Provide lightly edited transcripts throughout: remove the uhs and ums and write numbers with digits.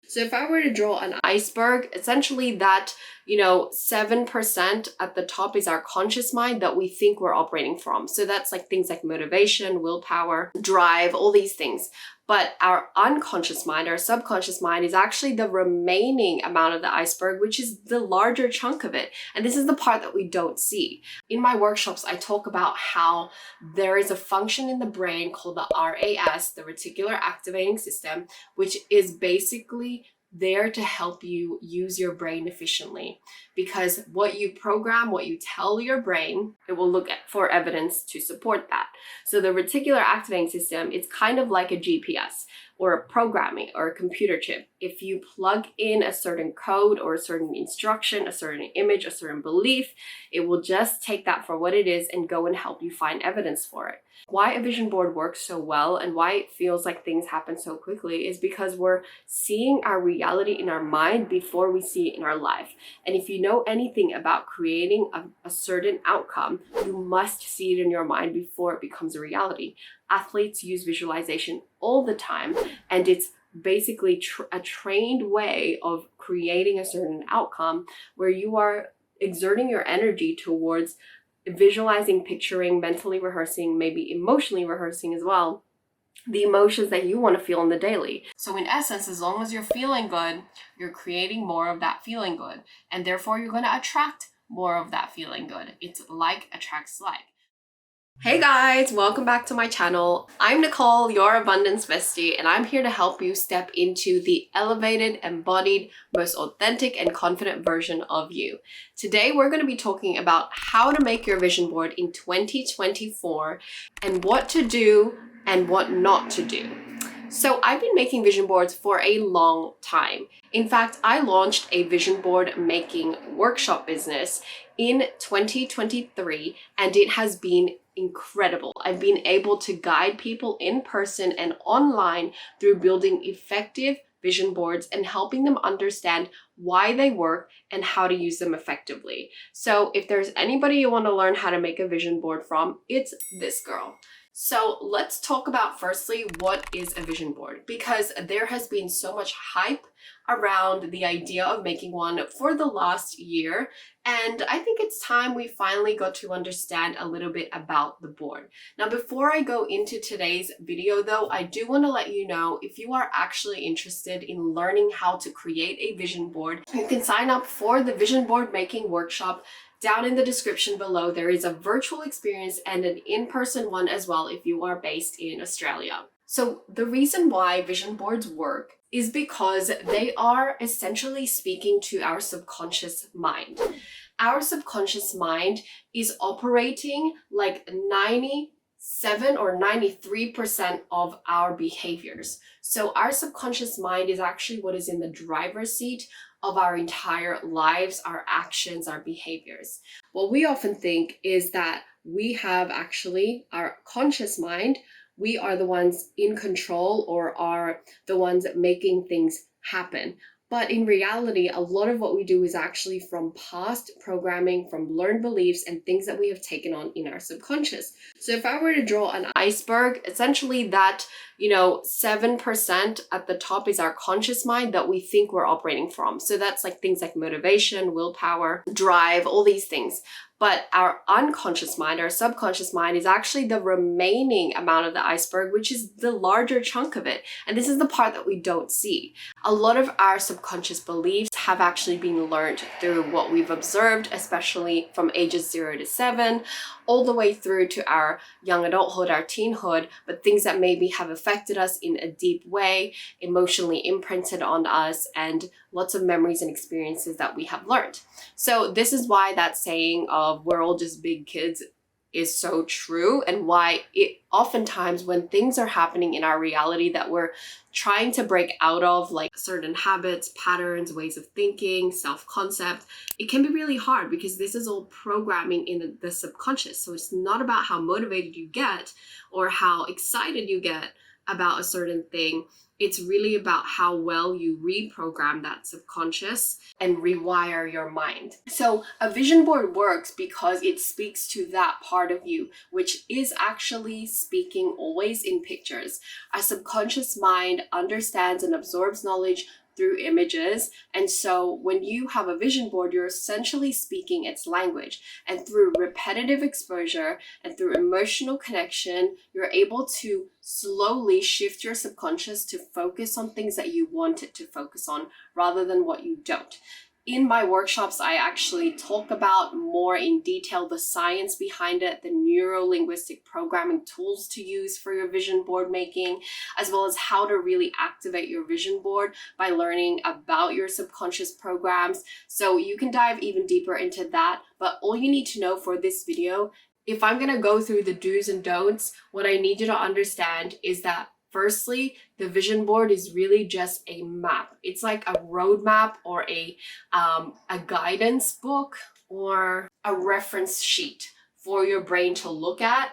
So if I were to draw an iceberg, essentially that, 7% at the top is our conscious mind that we think we're operating from. So that's like things like motivation, willpower, drive, all these things. But our unconscious mind, our subconscious mind, is actually the remaining amount of the iceberg, which is the larger chunk of it. And this is the part that we don't see. In my workshops, I talk about how there is a function in the brain called the RAS, the reticular activating system, which is basically there to help you use your brain efficiently, because what you program, what you tell your brain, it will look for evidence to support that. So the reticular activating system, it's kind of like a GPS or a programming or a computer chip. If you plug in a certain code or a certain instruction, a certain image, a certain belief, it will just take that for what it is and go and help you find evidence for it. Why a vision board works so well and why it feels like things happen so quickly is because we're seeing our reality in our mind before we see it in our life. And if you know anything about creating a certain outcome, you must see it in your mind before it becomes a reality. Athletes use visualization all the time, and it's basically a trained way of creating a certain outcome where you are exerting your energy towards visualizing, picturing, mentally rehearsing, maybe emotionally rehearsing as well, the emotions that you want to feel in the daily. So in essence, as long as you're feeling good, you're creating more of that feeling good, and therefore you're going to attract more of that feeling good. It's like attracts like. Hey guys, welcome back to my channel. I'm Nicole, your abundance bestie, and I'm here to help you step into the elevated, embodied, most authentic and confident version of you. Today, we're going to be talking about how to make your vision board in 2024 and what to do and what not to do. So I've been making vision boards for a long time. In fact, I launched a vision board making workshop business in 2023, and it has been incredible. I've been able to guide people in person and online through building effective vision boards and helping them understand why they work and how to use them effectively. So if there's anybody you want to learn how to make a vision board from, it's this girl. So let's talk about firstly, what is a vision board? Because there has been so much hype around the idea of making one for the last year. And I think it's time we finally got to understand a little bit about the board. Now, before I go into today's video though, I do want to let you know, if you are actually interested in learning how to create a vision board, you can sign up for the vision board making workshop. Down in the description below, there is a virtual experience and an in-person one as well if you are based in Australia. So the reason why vision boards work is because they are essentially speaking to our subconscious mind. Our subconscious mind is operating like 97 or 93% of our behaviors. So our subconscious mind is actually what is in the driver's seat of our entire lives, our actions, our behaviors. What we often think is that we have actually our conscious mind, we are the ones in control or are the ones making things happen. But in reality, a lot of what we do is actually from past programming, from learned beliefs and things that we have taken on in our subconscious. So if I were to draw an iceberg, essentially that, 7% at the top is our conscious mind that we think we're operating from. So that's like things like motivation, willpower, drive, all these things. But our unconscious mind, our subconscious mind, is actually the remaining amount of the iceberg, which is the larger chunk of it. And this is the part that we don't see. A lot of our subconscious beliefs have actually been learned through what we've observed, especially from ages 0 to 7, all the way through to our young adulthood, our teenhood, but things that maybe have affected us in a deep way, emotionally imprinted on us, and lots of memories and experiences that we have learned. So this is why that saying of we're all just big kids is so true, and why it oftentimes when things are happening in our reality that we're trying to break out of, like certain habits, patterns, ways of thinking, self-concept, it can be really hard because this is all programming in the subconscious. So it's not about how motivated you get or how excited you get about a certain thing. It's really about how well you reprogram that subconscious and rewire your mind. So a vision board works because it speaks to that part of you, which is actually speaking always in pictures. Our subconscious mind understands and absorbs knowledge through images. And so when you have a vision board, you're essentially speaking its language. And through repetitive exposure and through emotional connection, you're able to slowly shift your subconscious to focus on things that you want it to focus on rather than what you don't. In my workshops, I actually talk about more in detail the science behind it, the neuro-linguistic programming tools to use for your vision board making, as well as how to really activate your vision board by learning about your subconscious programs. So you can dive even deeper into that. But all you need to know for this video, if I'm going to go through the do's and don'ts, what I need you to understand is that firstly, the vision board is really just a map. It's like a roadmap or a guidance book or a reference sheet for your brain to look at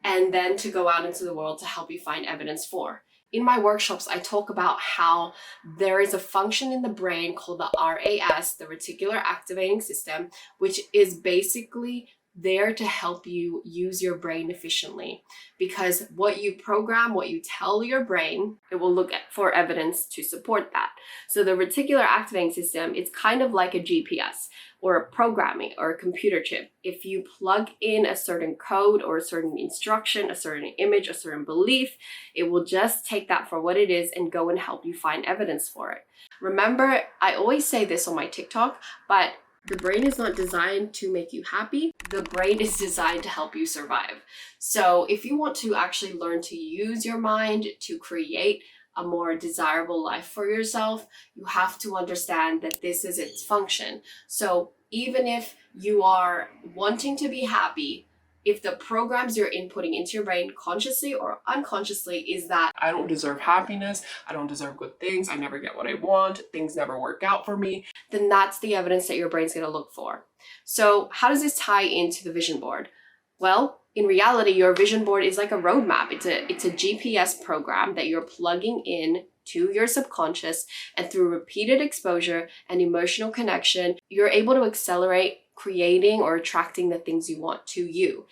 and then to go out into the world to help you find evidence for. In my workshops, I talk about how there is a function in the brain called the RAS, the reticular activating system, which is basically there to help you use your brain efficiently, because what you program, what you tell your brain, it will look for evidence to support that. So the reticular activating system, it's kind of like a GPS or a programming or a computer chip. If you plug in a certain code or a certain instruction, a certain image, a certain belief, it will just take that for what it is and go and help you find evidence for it. Remember, I always say this on my TikTok, but the brain is not designed to make you happy. The brain is designed to help you survive. So if you want to actually learn to use your mind to create a more desirable life for yourself, you have to understand that this is its function. So even if you are wanting to be happy, if the programs you're inputting into your brain consciously or unconsciously is that I don't deserve happiness, I don't deserve good things, I never get what I want, things never work out for me, then that's the evidence that your brain's going to look for. So how does this tie into the vision board? Well, in reality, your vision board is like a roadmap. It's a GPS program that you're plugging in to your subconscious, and through repeated exposure and emotional connection, you're able to accelerate creating or attracting the things you want to you.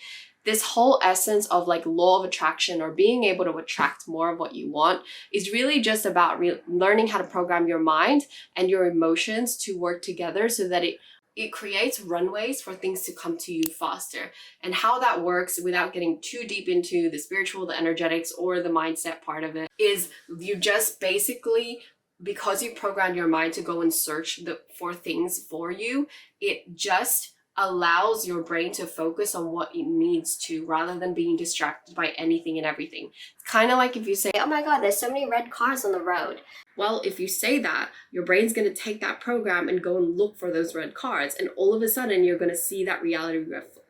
This whole essence of like law of attraction or being able to attract more of what you want is really just about learning how to program your mind and your emotions to work together so that it creates runways for things to come to you faster. And how that works, without getting too deep into the spiritual, the energetics, or the mindset part of it, is you just basically, because you programmed your mind to go and search for things for you, it just allows your brain to focus on what it needs to rather than being distracted by anything and everything. It's kind of like if you say, oh my God, there's so many red cars on the road. Well, if you say that, your brain's going to take that program and go and look for those red cars. And all of a sudden, you're going to see that reality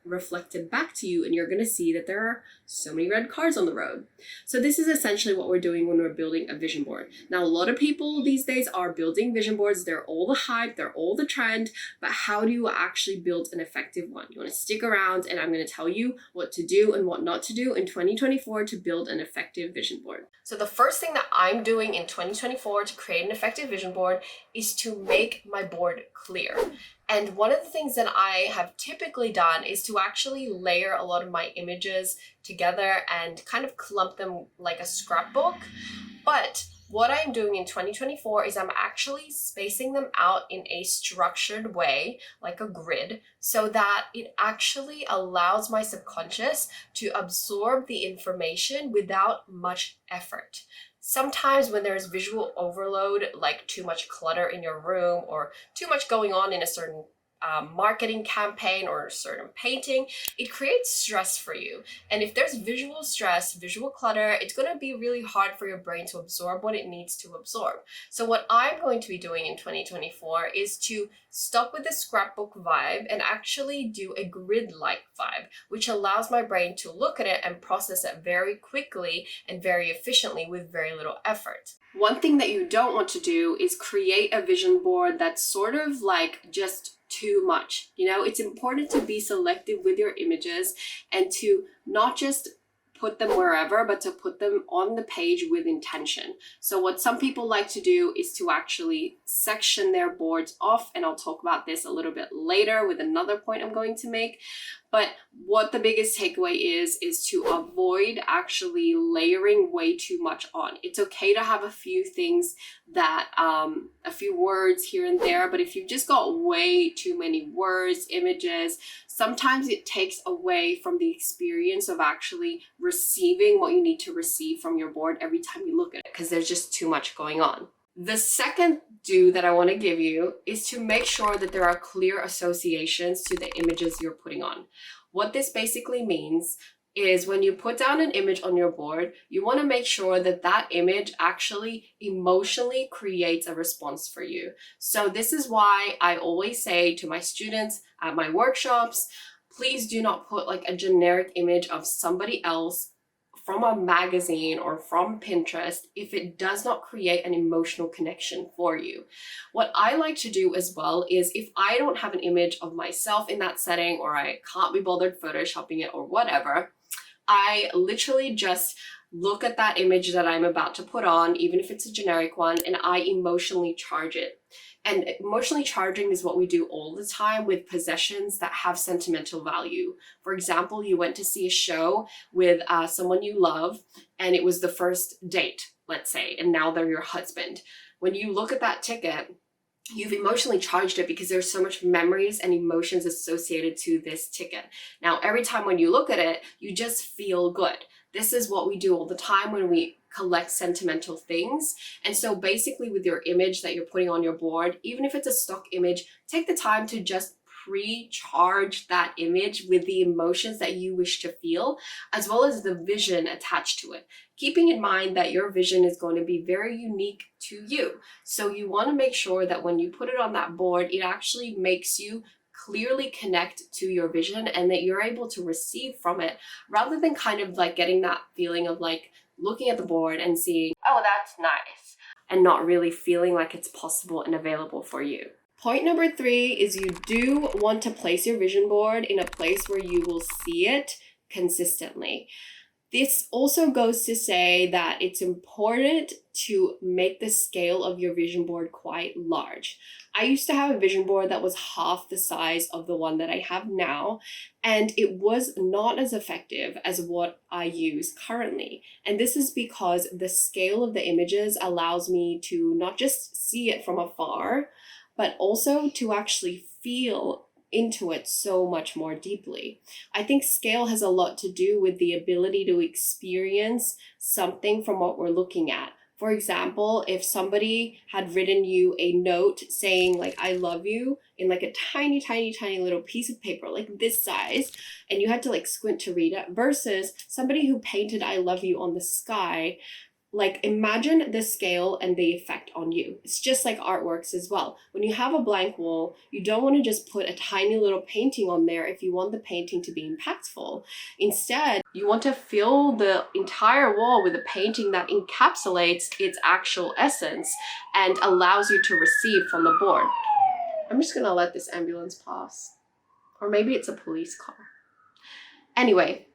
reflected back to you, and you're going to see that there are so many red cars on the road. So this is essentially what we're doing when we're building a vision board. Now, a lot of people these days are building vision boards. They're all the hype, they're all the trend, but how do you actually build an effective one? You want to stick around, and I'm going to tell you what to do and what not to do in 2024 to build an effective vision board. So the first thing that I'm doing in 2024 to create an effective vision board is to make my board clear. And one of the things that I have typically done is to actually layer a lot of my images together and kind of clump them like a scrapbook. But what I'm doing in 2024 is I'm actually spacing them out in a structured way, like a grid, so that it actually allows my subconscious to absorb the information without much effort. Sometimes when there's visual overload, like too much clutter in your room or too much going on in a certain marketing campaign or a certain painting, it creates stress for you. And if there's visual stress, visual clutter, it's going to be really hard for your brain to absorb what it needs to absorb. So what I'm going to be doing in 2024 is to stop with the scrapbook vibe and actually do a grid-like vibe, which allows my brain to look at it and process it very quickly and very efficiently with very little effort. One thing that you don't want to do is create a vision board that's sort of like just too much. You know, it's important to be selective with your images and to not just put them wherever, but to put them on the page with intention. So what some people like to do is to actually section their boards off, and I'll talk about this a little bit later with another point I'm going to make. But what the biggest takeaway is to avoid actually layering way too much on. It's okay to have a few things that, a few words here and there, but if you've just got way too many words, images, sometimes it takes away from the experience of actually receiving what you need to receive from your board every time you look at it, because there's just too much going on. The second do that I want to give you is to make sure that there are clear associations to the images you're putting on. What this basically means is when you put down an image on your board, you want to make sure that that image actually emotionally creates a response for you. So this is why I always say to my students at my workshops, please do not put like a generic image of somebody else from a magazine or from Pinterest if it does not create an emotional connection for you. What I like to do as well is if I don't have an image of myself in that setting, or I can't be bothered photoshopping it or whatever, I literally just look at that image that I'm about to put on, even if it's a generic one, and I emotionally charge it. And emotionally charging is what we do all the time with possessions that have sentimental value. For example, you went to see a show with someone you love, and it was the first date, let's say, and now they're your husband. When you look at that ticket, you've emotionally charged it because there's so much memories and emotions associated to this ticket. Now, every time when you look at it, you just feel good. This is what we do all the time when we collect sentimental things. And so basically with your image that you're putting on your board, even if it's a stock image, take the time to just pre-charge that image with the emotions that you wish to feel, as well as the vision attached to it. Keeping in mind that your vision is going to be very unique to you. So you want to make sure that when you put it on that board, it actually makes you clearly connect to your vision and that you're able to receive from it, rather than kind of like getting that feeling of like looking at the board and seeing, oh, that's nice, and not really feeling like it's possible and available for you. Point number 3 is you do want to place your vision board in a place where you will see it consistently. This also goes to say that it's important to make the scale of your vision board quite large. I used to have a vision board that was half the size of the one that I have now, and it was not as effective as what I use currently. And this is because the scale of the images allows me to not just see it from afar, but also to actually feel into it so much more deeply. I think scale has a lot to do with the ability to experience something from what we're looking at. For example, if somebody had written you a note saying like, I love you, in like a tiny, tiny, tiny little piece of paper, like this size, and you had to like squint to read it, versus somebody who painted I love you on the sky, like imagine the scale and the effect on you. It's just like artworks as well. When you have a blank wall, you don't want to just put a tiny little painting on there if you want the painting to be impactful. Instead, you want to fill the entire wall with a painting that encapsulates its actual essence and allows you to receive from the board. I'm just gonna let this ambulance pass. Or maybe it's a police car. Anyway,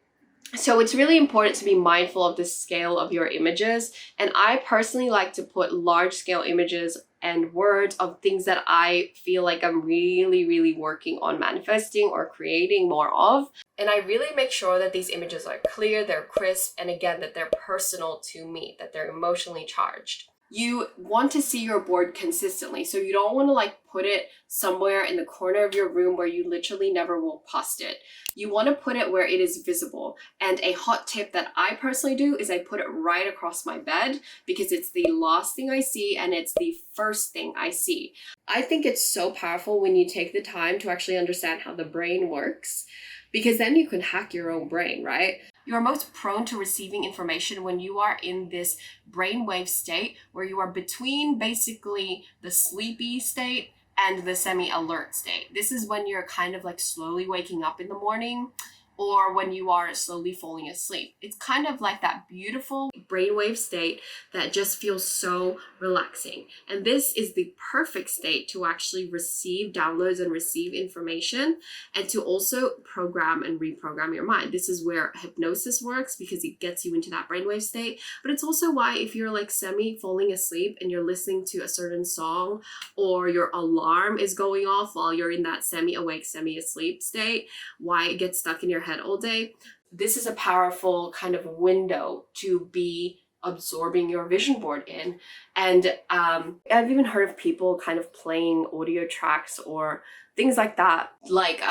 so it's really important to be mindful of the scale of your images. And I personally like to put large scale images and words of things that I feel like I'm really, really working on manifesting or creating more of. And I really make sure that these images are clear, they're crisp, and again, that they're personal to me, that they're emotionally charged. You want to see your board consistently. So you don't want to like put it somewhere in the corner of your room where you literally never walk past it. You want to put it where it is visible. And a hot tip that I personally do is I put it right across my bed, because it's the last thing I see and it's the first thing I see. I think it's so powerful when you take the time to actually understand how the brain works, because then you can hack your own brain, right? You're most prone to receiving information when you are in this brainwave state where you are between basically the sleepy state and the semi-alert state. This is when you're kind of like slowly waking up in the morning. or when you are slowly falling asleep. It's kind of like that beautiful brainwave state that just feels so relaxing. And this is the perfect state to actually receive downloads and receive information, and to also program and reprogram your mind. This is where hypnosis works, because it gets you into that brainwave state. But it's also why if you're like semi falling asleep and you're listening to a certain song, or your alarm is going off while you're in that semi-awake, semi-asleep state, why it gets stuck in your head all day. This is a powerful kind of window to be absorbing your vision board in. And I've even heard of people kind of playing audio tracks or things like that, like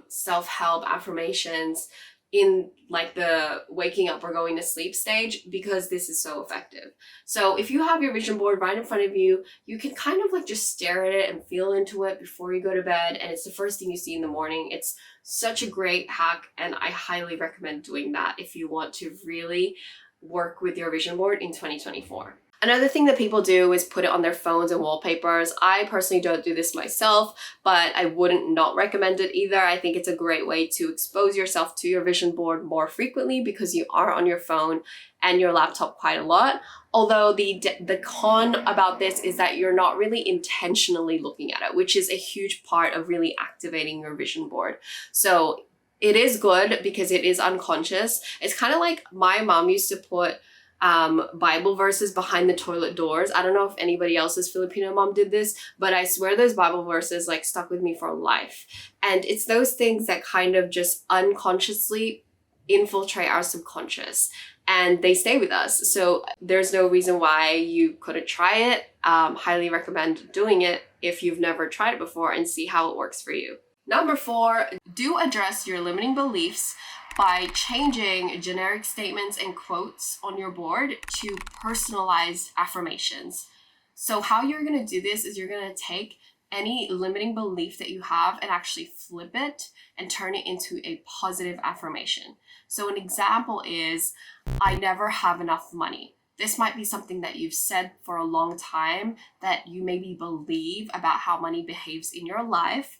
self-help affirmations in like the waking up or going to sleep stage, because this is so effective. So if you have your vision board right in front of you, you can kind of like just stare at it and feel into it before you go to bed, and it's the first thing you see in the morning. It's such a great hack, and I highly recommend doing that if you want to really work with your vision board in 2024. Another thing that people do is put it on their phones and wallpapers. I personally don't do this myself, but I wouldn't not recommend it either. I think it's a great way to expose yourself to your vision board more frequently, because you are on your phone and your laptop quite a lot. Although the con about this is that you're not really intentionally looking at it, which is a huge part of really activating your vision board. So it is good because it is unconscious. It's kind of like my mom used to put Bible verses behind the toilet doors. I don't know if anybody else's Filipino mom did this, but I swear those Bible verses like stuck with me for life. And it's those things that kind of just unconsciously infiltrate our subconscious, and they stay with us. So there's no reason why you couldn't try it. Highly recommend doing it if you've never tried it before, and see how it works for you. Number 4, do address your limiting beliefs by changing generic statements and quotes on your board to personalized affirmations. So how you're going to do this is you're going to take any limiting belief that you have and actually flip it and turn it into a positive affirmation. So an example is, I never have enough money. This might be something that you've said for a long time, that you maybe believe about how money behaves in your life.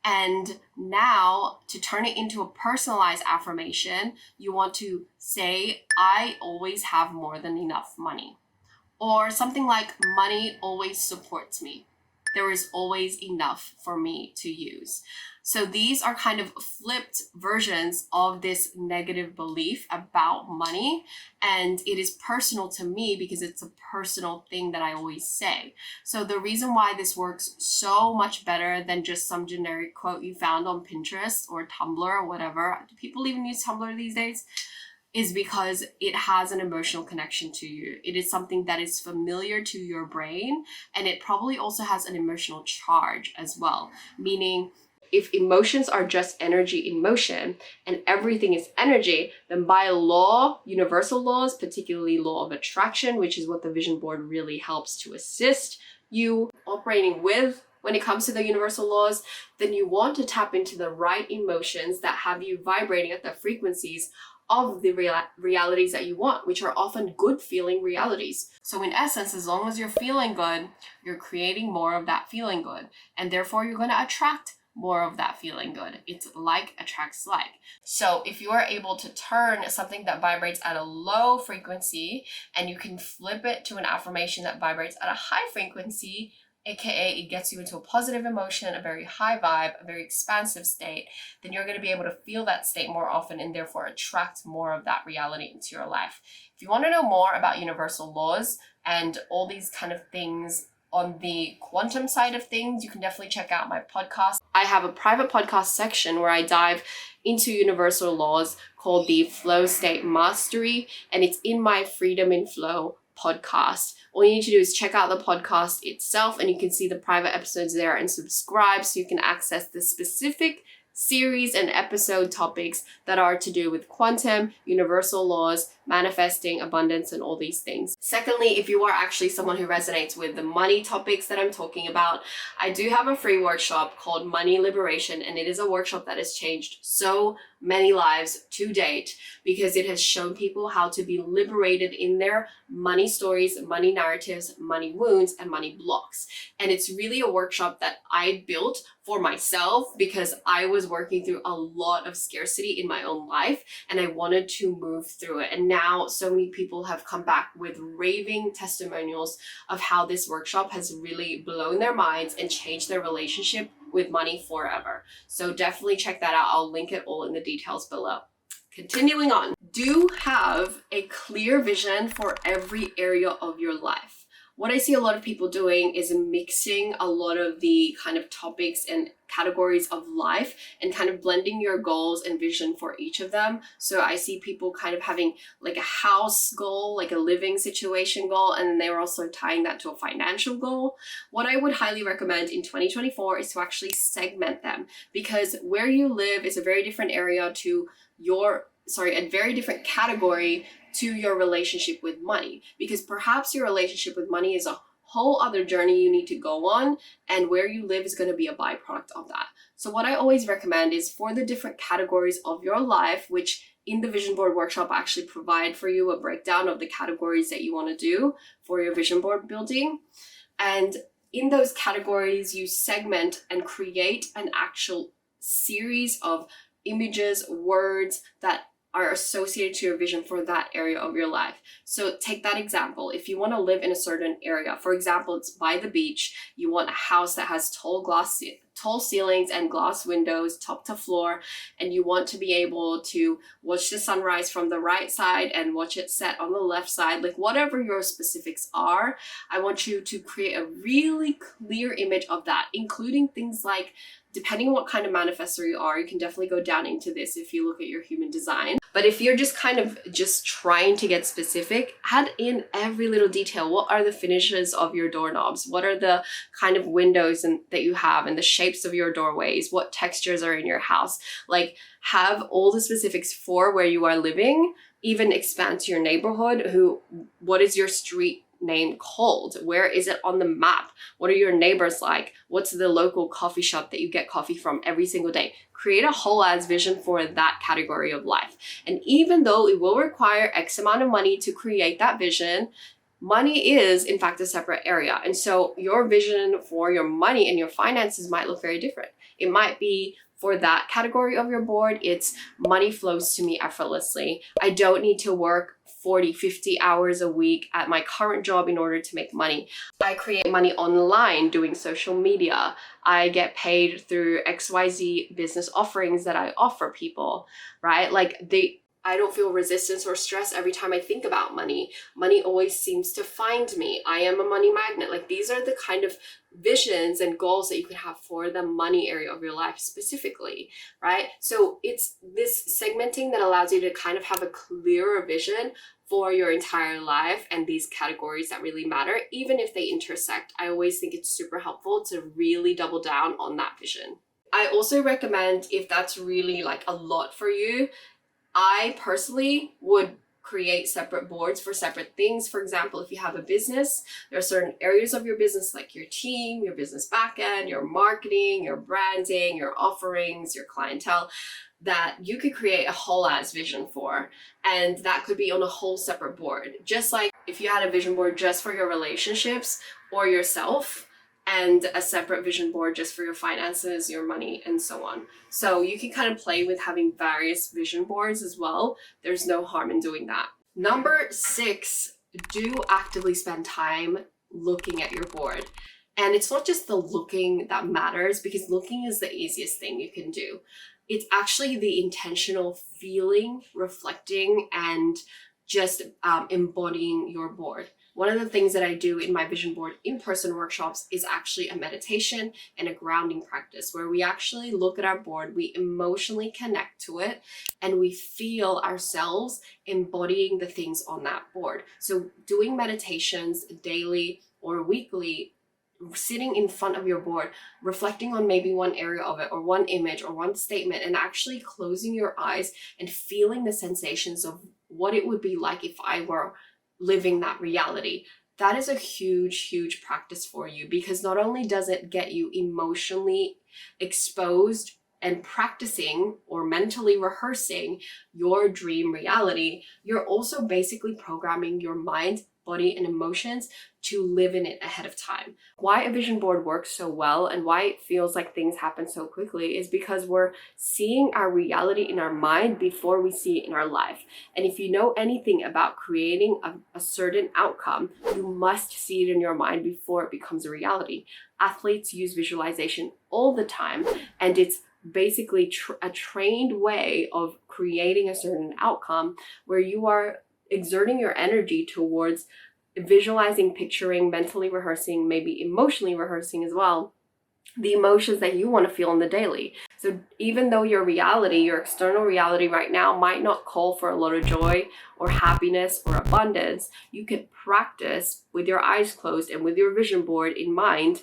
And now, to turn it into a personalized affirmation, you want to say, I always have more than enough money. Or something like, money always supports me. There is always enough for me to use. So these are kind of flipped versions of this negative belief about money. And it is personal to me because it's a personal thing that I always say. So the reason why this works so much better than just some generic quote you found on Pinterest or Tumblr or whatever, do people even use Tumblr these days? Is because it has an emotional connection to you. It is something that is familiar to your brain, and it probably also has an emotional charge as well. Meaning, if emotions are just energy in motion and everything is energy, then by law, universal laws, particularly law of attraction, which is what the vision board really helps to assist you operating with when it comes to the universal laws, then you want to tap into the right emotions that have you vibrating at the frequencies of the realities that you want, which are often good feeling realities. So in essence, as long as you're feeling good, you're creating more of that feeling good, and therefore you're going to attract more of that feeling good. It's like attracts like. So if you are able to turn something that vibrates at a low frequency and you can flip it to an affirmation that vibrates at a high frequency, aka it gets you into a positive emotion, a very high vibe, a very expansive state, then you're going to be able to feel that state more often and therefore attract more of that reality into your life. If you want to know more about universal laws and all these kind of things on the quantum side of things, you can definitely check out my podcast. I have a private podcast section where I dive into universal laws called the Flow State Mastery, and it's in my Freedom in Flow podcast. All you need to do is check out the podcast itself, and you can see the private episodes there and subscribe so you can access the specific series and episode topics that are to do with quantum, universal laws, manifesting, abundance, and all these things. Secondly, if you are actually someone who resonates with the money topics that I'm talking about, I do have a free workshop called Money Liberation, and it is a workshop that has changed so many lives to date because it has shown people how to be liberated in their money stories, money narratives, money wounds, and money blocks. And it's really a workshop that I built for myself because I was working through a lot of scarcity in my own life and I wanted to move through it. And now so many people have come back with raving testimonials of how this workshop has really blown their minds and changed their relationship with money forever. So definitely check that out. I'll link it all in the details below. Continuing on, do have a clear vision for every area of your life. What I see a lot of people doing is mixing a lot of the kind of topics and categories of life and kind of blending your goals and vision for each of them. So I see people kind of having like a house goal, like a living situation goal, and then they were also tying that to a financial goal. What I would highly recommend in 2024 is to actually segment them, because where you live is a very different area to a very different category to your relationship with money, because perhaps your relationship with money is a whole other journey you need to go on, and where you live is going to be a byproduct of that. So what I always recommend is for the different categories of your life, which in the vision board workshop I actually provide for you a breakdown of the categories that you want to do for your vision board building. And in those categories, you segment and create an actual series of images, words that are associated to your vision for that area of your life. So take that example. If you want to live in a certain area, for example, it's by the beach, you want a house that has tall ceilings and glass windows top to floor, and you want to be able to watch the sunrise from the right side and watch it set on the left side, like whatever your specifics are, I want you to create a really clear image of that, including things like, depending on what kind of manifestor you are, you can definitely go down into this if you look at your human design. But if you're just kind of just trying to get specific, add in every little detail. What are the finishes of your doorknobs? What are the kind of windows that you have and the shapes of your doorways? What textures are in your house? Like, have all the specifics for where you are living, even expand to your neighborhood. What is your street name called? Where is it on the map? What are your neighbors like? What's the local coffee shop that you get coffee from every single day? Create a whole ass vision for that category of life. And even though it will require X amount of money to create that vision, money is in fact a separate area. And so your vision for your money and your finances might look very different. It might be, for that category of your board, it's money flows to me effortlessly. I don't need to work 40, 50 hours a week at my current job in order to make money. I create money online doing social media. I get paid through XYZ business offerings that I offer people, right? I don't feel resistance or stress every time I think about money. Money always seems to find me. I am a money magnet. Like, these are the kind of visions and goals that you can have for the money area of your life specifically, right? So it's this segmenting that allows you to kind of have a clearer vision for your entire life and these categories that really matter, even if they intersect. I always think it's super helpful to really double down on that vision. I also recommend, if that's really like a lot for you, I personally would create separate boards for separate things. For example, if you have a business, there are certain areas of your business like your team, your business backend, your marketing, your branding, your offerings, your clientele, that you could create a whole ass vision for. And that could be on a whole separate board. Just like if you had a vision board just for your relationships or yourself, and a separate vision board just for your finances, your money, and so on. So you can kind of play with having various vision boards as well. There's no harm in doing that. Number 6, do actively spend time looking at your board. And it's not just the looking that matters, because looking is the easiest thing you can do. It's actually the intentional feeling, reflecting, and just embodying your board. One of the things that I do in my vision board in-person workshops is actually a meditation and a grounding practice where we actually look at our board, we emotionally connect to it, and we feel ourselves embodying the things on that board. So doing meditations daily or weekly, sitting in front of your board, reflecting on maybe one area of it or one image or one statement, and actually closing your eyes and feeling the sensations of what it would be like if I were living that reality. That is a huge, huge practice for you, because not only does it get you emotionally exposed and practicing or mentally rehearsing your dream reality, you're also basically programming your mind, body, and emotions to live in it ahead of time. Why a vision board works so well and why it feels like things happen so quickly is because we're seeing our reality in our mind before we see it in our life. And if you know anything about creating a certain outcome, you must see it in your mind before it becomes a reality. Athletes use visualization all the time, and it's basically a trained way of creating a certain outcome where you are exerting your energy towards visualizing, picturing, mentally rehearsing, maybe emotionally rehearsing as well, the emotions that you want to feel in the daily. So even though your reality, your external reality right now might not call for a lot of joy or happiness or abundance, you can practice with your eyes closed and with your vision board in mind,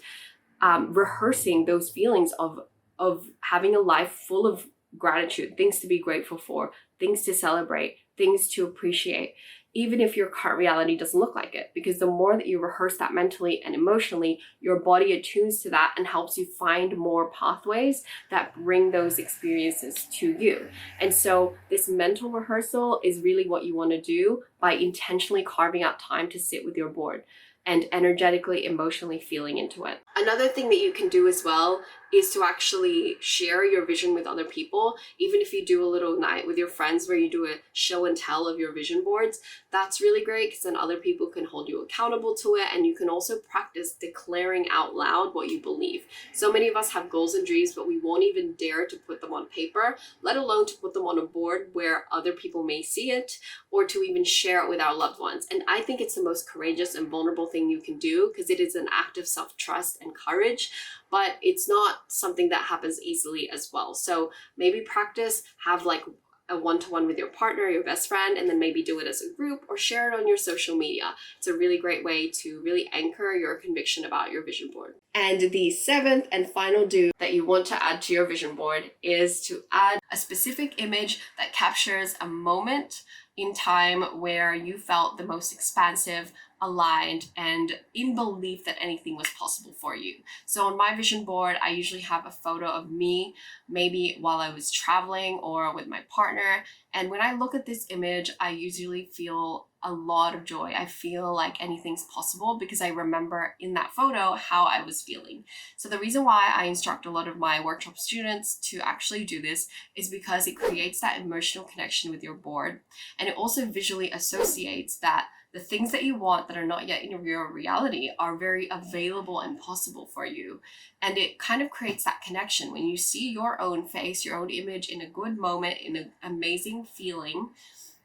rehearsing those feelings of having a life full of gratitude, things to be grateful for, things to celebrate, things to appreciate, even if your current reality doesn't look like it. Because the more that you rehearse that mentally and emotionally, your body attunes to that and helps you find more pathways that bring those experiences to you. And so this mental rehearsal is really what you want to do by intentionally carving out time to sit with your board and energetically, emotionally feeling into it. Another thing that you can do as well is to actually share your vision with other people. Even if you do a little night with your friends where you do a show and tell of your vision boards, that's really great, because then other people can hold you accountable to it, and you can also practice declaring out loud what you believe. So many of us have goals and dreams, but we won't even dare to put them on paper, let alone to put them on a board where other people may see it, or to even share it with our loved ones. And I think it's the most courageous and vulnerable thing you can do, because it is an act of self-trust and courage, but it's not something that happens easily as well. So maybe practice, have like a one-to-one with your partner, your best friend, and then maybe do it as a group or share it on your social media. It's a really great way to really anchor your conviction about your vision board. And the seventh and final do that you want to add to your vision board is to add a specific image that captures a moment in time where you felt the most expansive, aligned, and in belief that anything was possible for you. So on my vision board, I usually have a photo of me, maybe while I was traveling or with my partner. And when I look at this image, I usually feel a lot of joy. I feel like anything's possible because I remember in that photo how I was feeling. So the reason why I instruct a lot of my workshop students to actually do this is because it creates that emotional connection with your board. And it also visually associates that the things that you want that are not yet in your reality are very available and possible for you. And it kind of creates that connection. When you see your own face, your own image in a good moment, in an amazing feeling,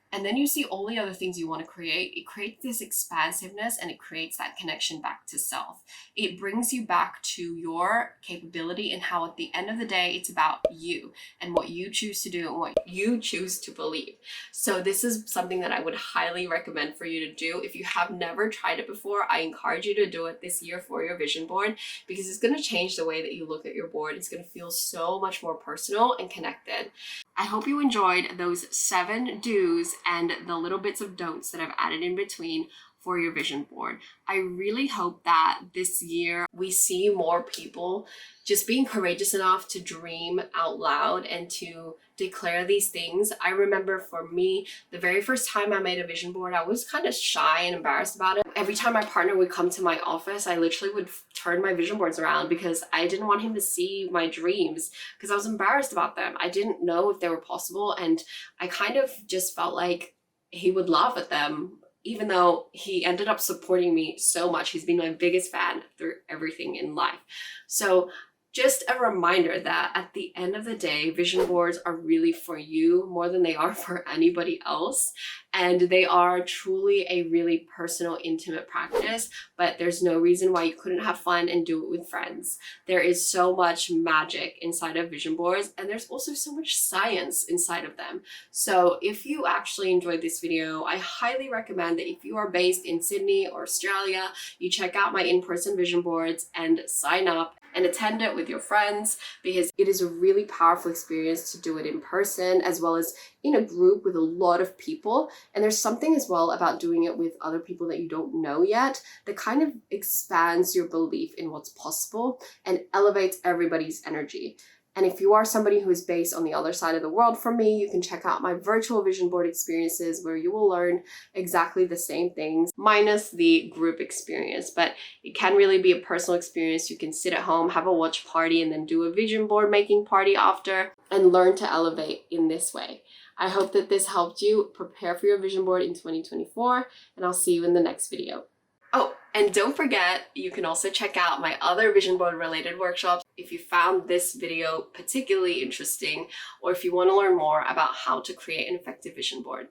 and then you see all the other things you want to create, it creates this expansiveness and it creates that connection back to self. It brings you back to your capability and how at the end of the day, it's about you and what you choose to do and what you choose to believe. So this is something that I would highly recommend for you to do. If you have never tried it before, I encourage you to do it this year for your vision board, because it's going to change the way that you look at your board. It's going to feel so much more personal and connected. I hope you enjoyed those 7 do's and the little bits of don'ts that I've added in between for your vision board. I really hope that this year we see more people just being courageous enough to dream out loud and to declare these things. I remember for me, the very first time I made a vision board, I was kind of shy and embarrassed about it. Every time my partner would come to my office, I literally would turn my vision boards around because I didn't want him to see my dreams because I was embarrassed about them. I didn't know if they were possible, and I kind of just felt like he would laugh at them, even though he ended up supporting me so much. He's been my biggest fan through everything in life. So just a reminder that at the end of the day, vision boards are really for you more than they are for anybody else. And they are truly a really personal, intimate practice, but there's no reason why you couldn't have fun and do it with friends. There is so much magic inside of vision boards, and there's also so much science inside of them. So if you actually enjoyed this video, I highly recommend that if you are based in Sydney or Australia, you check out my in-person vision boards and sign up. and attend it with your friends, because it is a really powerful experience to do it in person as well as in a group with a lot of people. And there's something as well about doing it with other people that you don't know yet that kind of expands your belief in what's possible and elevates everybody's energy. And if you are somebody who is based on the other side of the world from me, you can check out my virtual vision board experiences where you will learn exactly the same things minus the group experience. But it can really be a personal experience. You can sit at home, have a watch party, and then do a vision board making party after and learn to elevate in this way. I hope that this helped you prepare for your vision board in 2024, and I'll see you in the next video. Oh, and don't forget, you can also check out my other vision board related workshops if you found this video particularly interesting, or if you want to learn more about how to create an effective vision board.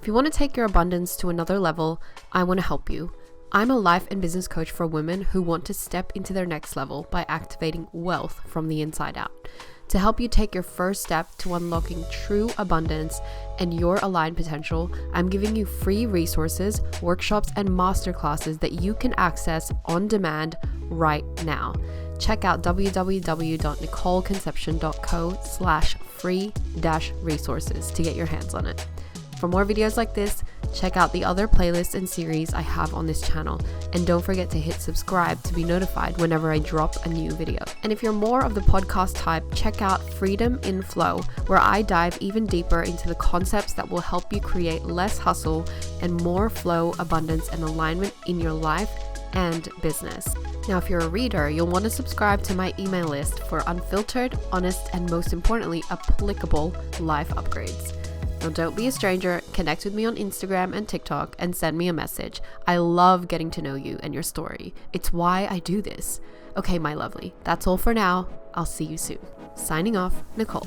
If you want to take your abundance to another level, I want to help you. I'm a life and business coach for women who want to step into their next level by activating wealth from the inside out. To help you take your first step to unlocking true abundance and your aligned potential, I'm giving you free resources, workshops, and masterclasses that you can access on demand right now. Check out www.nicoleconception.co/free-resources to get your hands on it. For more videos like this, check out the other playlists and series I have on this channel, and don't forget to hit subscribe to be notified whenever I drop a new video. And if you're more of the podcast type, check out Freedom in Flow, where I dive even deeper into the concepts that will help you create less hustle and more flow, abundance, and alignment in your life and business. Now, if you're a reader, you'll want to subscribe to my email list for unfiltered, honest, and most importantly, applicable life upgrades. Now, don't be a stranger. Connect with me on Instagram and TikTok and send me a message. I love getting to know you and your story. It's why I do this. Okay, my lovely, that's all for now. I'll see you soon. Signing off, Nicole.